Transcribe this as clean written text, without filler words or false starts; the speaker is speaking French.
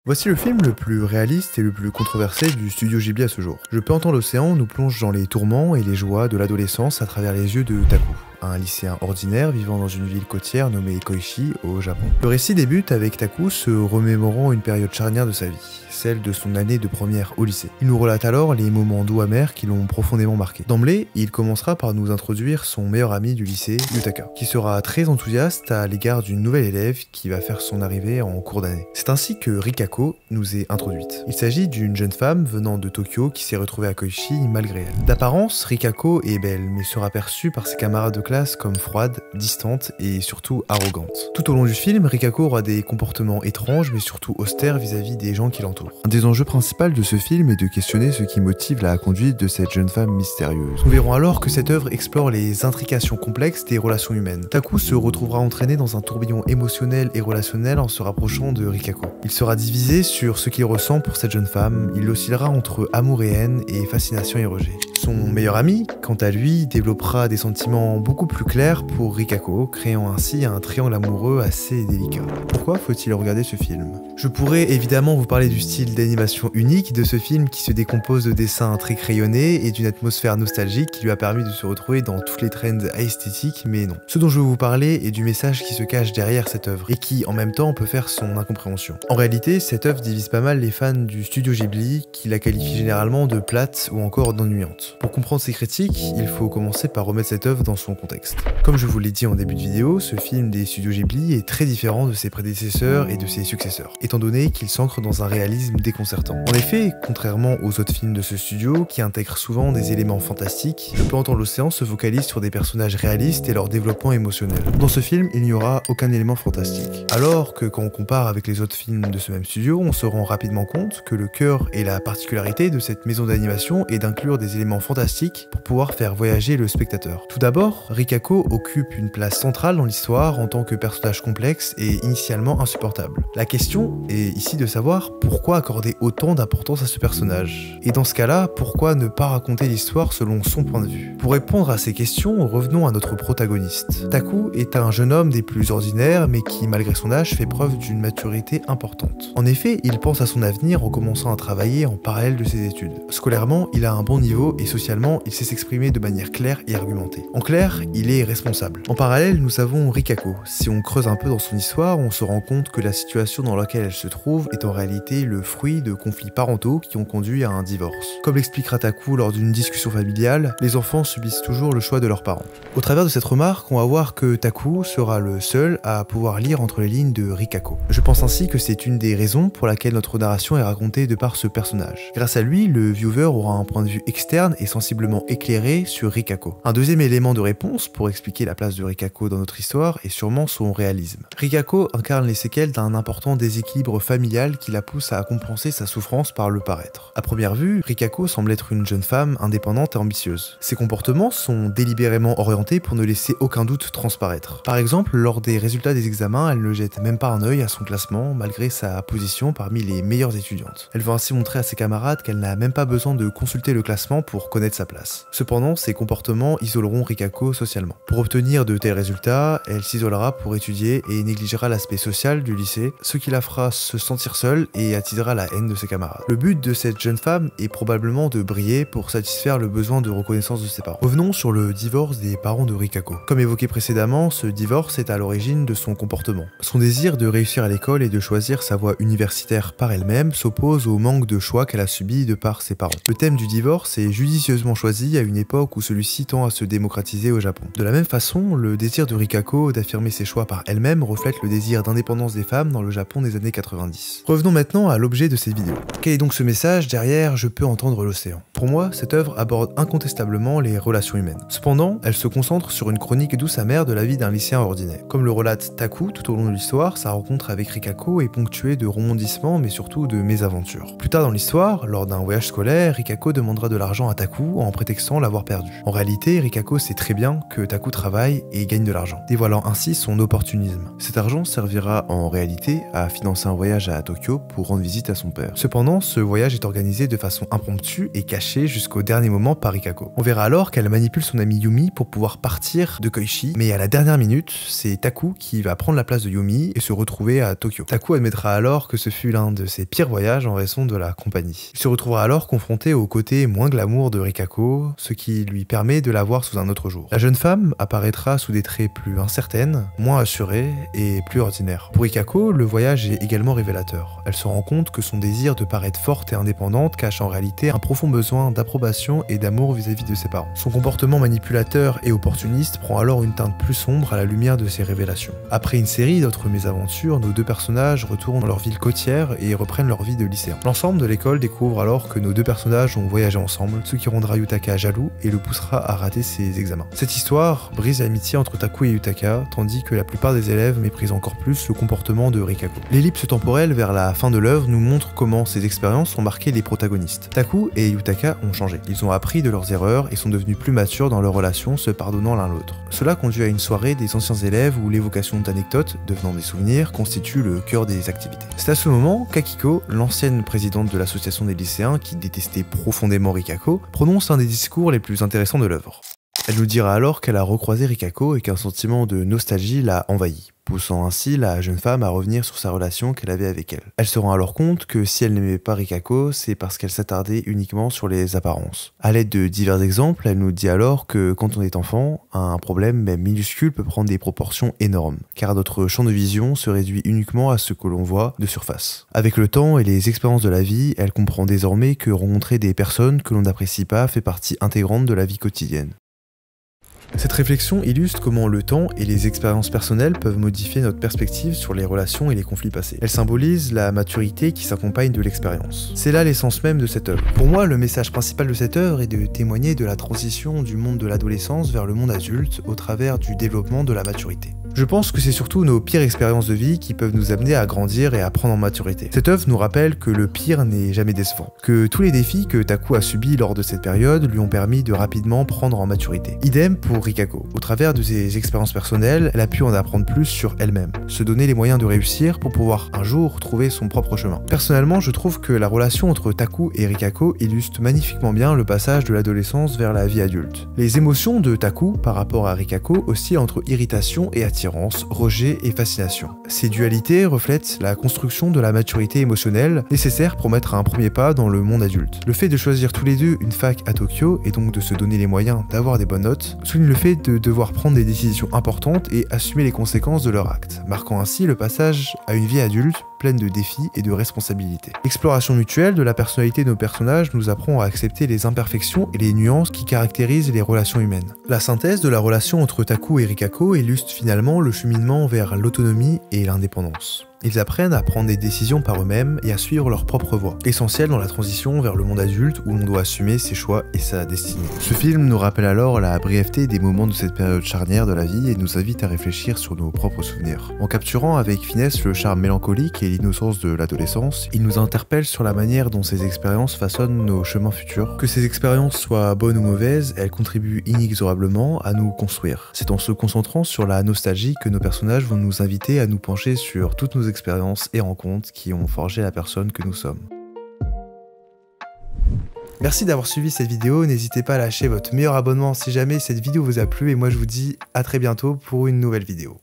Voici le film le plus réaliste et le plus controversé du studio Ghibli à ce jour. Je peux entendre l'océan nous plonge dans les tourments et les joies de l'adolescence à travers les yeux de Taku, un lycéen ordinaire vivant dans une ville côtière nommée Koichi au Japon. Le récit débute avec Taku se remémorant une période charnière de sa vie, celle de son année de première au lycée. Il nous relate alors les moments doux amers qui l'ont profondément marqué. D'emblée, il commencera par nous introduire son meilleur ami du lycée, Yutaka, qui sera très enthousiaste à l'égard d'une nouvelle élève qui va faire son arrivée en cours d'année. C'est ainsi que Rikako nous est introduite. Il s'agit d'une jeune femme venant de Tokyo qui s'est retrouvée à Koichi malgré elle. D'apparence, Rikako est belle, mais sera perçue par ses camarades de classe comme froide, distante et surtout arrogante. Tout au long du film, Rikako aura des comportements étranges mais surtout austères vis-à-vis des gens qui l'entourent. Un des enjeux principaux de ce film est de questionner ce qui motive la conduite de cette jeune femme mystérieuse. Nous verrons alors que cette œuvre explore les intrications complexes des relations humaines. Taku se retrouvera entraîné dans un tourbillon émotionnel et relationnel en se rapprochant de Rikako. Il sera divisé sur ce qu'il ressent pour cette jeune femme, il oscillera entre amour et haine et fascination et rejet. Son meilleur ami, quant à lui, développera des sentiments beaucoup plus clairs pour Rikako, créant ainsi un triangle amoureux assez délicat. Pourquoi faut-il regarder ce film? Je pourrais évidemment vous parler du style d'animation unique de ce film qui se décompose de dessins très crayonnés et d'une atmosphère nostalgique qui lui a permis de se retrouver dans toutes les trends esthétiques, mais non. Ce dont je veux vous parler est du message qui se cache derrière cette œuvre et qui, en même temps, peut faire son incompréhension. En réalité, cette œuvre divise pas mal les fans du studio Ghibli qui la qualifient généralement de plate ou encore d'ennuyante. Pour comprendre ces critiques, il faut commencer par remettre cette œuvre dans son contexte. Comme je vous l'ai dit en début de vidéo, ce film des studios Ghibli est très différent de ses prédécesseurs et de ses successeurs, étant donné qu'il s'ancre dans un réalisme déconcertant. En effet, contrairement aux autres films de ce studio, qui intègrent souvent des éléments fantastiques, Le Plan dans l'océan se focalise sur des personnages réalistes et leur développement émotionnel. Dans ce film, il n'y aura aucun élément fantastique. Alors que quand on compare avec les autres films de ce même studio, on se rend rapidement compte que le cœur et la particularité de cette maison d'animation est d'inclure des éléments fantastiques pour pouvoir faire voyager le spectateur. Tout d'abord, Rikako occupe une place centrale dans l'histoire en tant que personnage complexe et initialement insupportable. La question est ici de savoir pourquoi accorder autant d'importance à ce personnage. Et dans ce cas-là, pourquoi ne pas raconter l'histoire selon son point de vue? Pour répondre à ces questions, revenons à notre protagoniste. Taku est un jeune homme des plus ordinaires mais qui, malgré son âge, fait preuve d'une maturité importante. En effet, il pense à son avenir en commençant à travailler en parallèle de ses études. Scolairement, il a un bon niveau et socialement, il sait s'exprimer de manière claire et argumentée. En clair, il est responsable. En parallèle, nous avons Rikako. Si on creuse un peu dans son histoire, on se rend compte que la situation dans laquelle elle se trouve est en réalité le fruit de conflits parentaux qui ont conduit à un divorce. Comme l'expliquera Taku lors d'une discussion familiale, les enfants subissent toujours le choix de leurs parents. Au travers de cette remarque, on va voir que Taku sera le seul à pouvoir lire entre les lignes de Rikako. Je pense ainsi que c'est une des raisons pour laquelle notre narration est racontée de par ce personnage. Grâce à lui, le viewer aura un point de vue externe et sensiblement éclairé sur Rikako. Un deuxième élément de réponse pour expliquer la place de Rikako dans notre histoire est sûrement son réalisme. Rikako incarne les séquelles d'un important déséquilibre familial qui la pousse à compenser sa souffrance par le paraître. À première vue, Rikako semble être une jeune femme indépendante et ambitieuse. Ses comportements sont délibérément orientés pour ne laisser aucun doute transparaître. Par exemple, lors des résultats des examens, elle ne jette même pas un œil à son classement malgré sa position parmi les meilleures étudiantes. Elle veut ainsi montrer à ses camarades qu'elle n'a même pas besoin de consulter le classement pour connaître sa place. Cependant, ses comportements isoleront Rikako socialement. Pour obtenir de tels résultats, elle s'isolera pour étudier et négligera l'aspect social du lycée, ce qui la fera se sentir seule et attisera la haine de ses camarades. Le but de cette jeune femme est probablement de briller pour satisfaire le besoin de reconnaissance de ses parents. Revenons sur le divorce des parents de Rikako. Comme évoqué précédemment, ce divorce est à l'origine de son comportement. Son désir de réussir à l'école et de choisir sa voie universitaire par elle-même s'oppose au manque de choix qu'elle a subi de par ses parents. Le thème du divorce est judicieusement choisi à une époque où celui-ci tend à se démocratiser au Japon. De la même façon, le désir de Rikako d'affirmer ses choix par elle-même reflète le désir d'indépendance des femmes dans le Japon des années 90. Revenons maintenant à l'objet de cette vidéo. Quel est donc ce message derrière Je peux entendre l'océan? Pour moi, cette œuvre aborde incontestablement les relations humaines. Cependant, elle se concentre sur une chronique douce amère de la vie d'un lycéen ordinaire. Comme le relate Taku tout au long de l'histoire, sa rencontre avec Rikako est ponctuée de rebondissements mais surtout de mésaventures. Plus tard dans l'histoire, lors d'un voyage scolaire, Rikako demandera de l'argent à Taku en prétextant l'avoir perdu. En réalité, Rikako sait très bien temps que Taku travaille et gagne de l'argent, dévoilant ainsi son opportunisme. Cet argent servira en réalité à financer un voyage à Tokyo pour rendre visite à son père. Cependant, ce voyage est organisé de façon impromptue et caché jusqu'au dernier moment par Rikako. On verra alors qu'elle manipule son amie Yumi pour pouvoir partir de Koichi, mais à la dernière minute, c'est Taku qui va prendre la place de Yumi et se retrouver à Tokyo. Taku admettra alors que ce fut l'un de ses pires voyages en raison de la compagnie. Il se retrouvera alors confronté au côté moins glamour de Rikako, ce qui lui permet de la voir sous un autre jour. La jeune femme apparaîtra sous des traits plus incertaines, moins assurées et plus ordinaires. Pour Rikako, le voyage est également révélateur. Elle se rend compte que son désir de paraître forte et indépendante cache en réalité un profond besoin d'approbation et d'amour vis-à-vis de ses parents. Son comportement manipulateur et opportuniste prend alors une teinte plus sombre à la lumière de ces révélations. Après une série d'autres mésaventures, nos deux personnages retournent dans leur ville côtière et reprennent leur vie de lycéen. L'ensemble de l'école découvre alors que nos deux personnages ont voyagé ensemble, ce qui rendra Yutaka jaloux et le poussera à rater ses examens. Cette histoire brise l'amitié entre Taku et Yutaka, tandis que la plupart des élèves méprisent encore plus le comportement de Rikako. L'ellipse temporelle vers la fin de l'œuvre nous montre comment ces expériences ont marqué les protagonistes. Taku et Yutaka ont changé. Ils ont appris de leurs erreurs et sont devenus plus matures dans leur relation, se pardonnant l'un l'autre. Cela conduit à une soirée des anciens élèves où l'évocation d'anecdotes, devenant des souvenirs, constitue le cœur des activités. C'est à ce moment qu'Akiko, l'ancienne présidente de l'association des lycéens qui détestait profondément Rikako, prononce un des discours les plus intéressants de l'œuvre. Elle nous dira alors qu'elle a recroisé Rikako et qu'un sentiment de nostalgie l'a envahi, poussant ainsi la jeune femme à revenir sur sa relation qu'elle avait avec elle. Elle se rend alors compte que si elle n'aimait pas Rikako, c'est parce qu'elle s'attardait uniquement sur les apparences. À l'aide de divers exemples, elle nous dit alors que quand on est enfant, un problème même minuscule peut prendre des proportions énormes, car notre champ de vision se réduit uniquement à ce que l'on voit de surface. Avec le temps et les expériences de la vie, elle comprend désormais que rencontrer des personnes que l'on n'apprécie pas fait partie intégrante de la vie quotidienne. Cette réflexion illustre comment le temps et les expériences personnelles peuvent modifier notre perspective sur les relations et les conflits passés. Elle symbolise la maturité qui s'accompagne de l'expérience. C'est là l'essence même de cette œuvre. Pour moi, le message principal de cette œuvre est de témoigner de la transition du monde de l'adolescence vers le monde adulte au travers du développement de la maturité. Je pense que c'est surtout nos pires expériences de vie qui peuvent nous amener à grandir et à prendre en maturité. Cette œuvre nous rappelle que le pire n'est jamais décevant, que tous les défis que Taku a subis lors de cette période lui ont permis de rapidement prendre en maturité. Idem pour Rikako. Au travers de ses expériences personnelles, elle a pu en apprendre plus sur elle-même, se donner les moyens de réussir pour pouvoir un jour trouver son propre chemin. Personnellement, je trouve que la relation entre Taku et Rikako illustre magnifiquement bien le passage de l'adolescence vers la vie adulte. Les émotions de Taku par rapport à Rikako oscillent entre irritation et attirance, rejet et fascination. Ces dualités reflètent la construction de la maturité émotionnelle nécessaire pour mettre un premier pas dans le monde adulte. Le fait de choisir tous les deux une fac à Tokyo et donc de se donner les moyens d'avoir des bonnes notes souligne le fait de devoir prendre des décisions importantes et assumer les conséquences de leurs actes, marquant ainsi le passage à une vie adulte pleine de défis et de responsabilités. L'exploration mutuelle de la personnalité de nos personnages nous apprend à accepter les imperfections et les nuances qui caractérisent les relations humaines. La synthèse de la relation entre Taku et Rikako illustre finalement le cheminement vers l'autonomie et l'indépendance. Ils apprennent à prendre des décisions par eux-mêmes et à suivre leur propre voie, essentiel dans la transition vers le monde adulte où l'on doit assumer ses choix et sa destinée. Ce film nous rappelle alors la brièveté des moments de cette période charnière de la vie et nous invite à réfléchir sur nos propres souvenirs. En capturant avec finesse le charme mélancolique et l'innocence de l'adolescence, il nous interpelle sur la manière dont ces expériences façonnent nos chemins futurs. Que ces expériences soient bonnes ou mauvaises, elles contribuent inexorablement à nous construire. C'est en se concentrant sur la nostalgie que nos personnages vont nous inviter à nous pencher sur toutes nos expériences et rencontres qui ont forgé la personne que nous sommes. Merci d'avoir suivi cette vidéo, n'hésitez pas à lâcher votre meilleur abonnement si jamais cette vidéo vous a plu et moi je vous dis à très bientôt pour une nouvelle vidéo.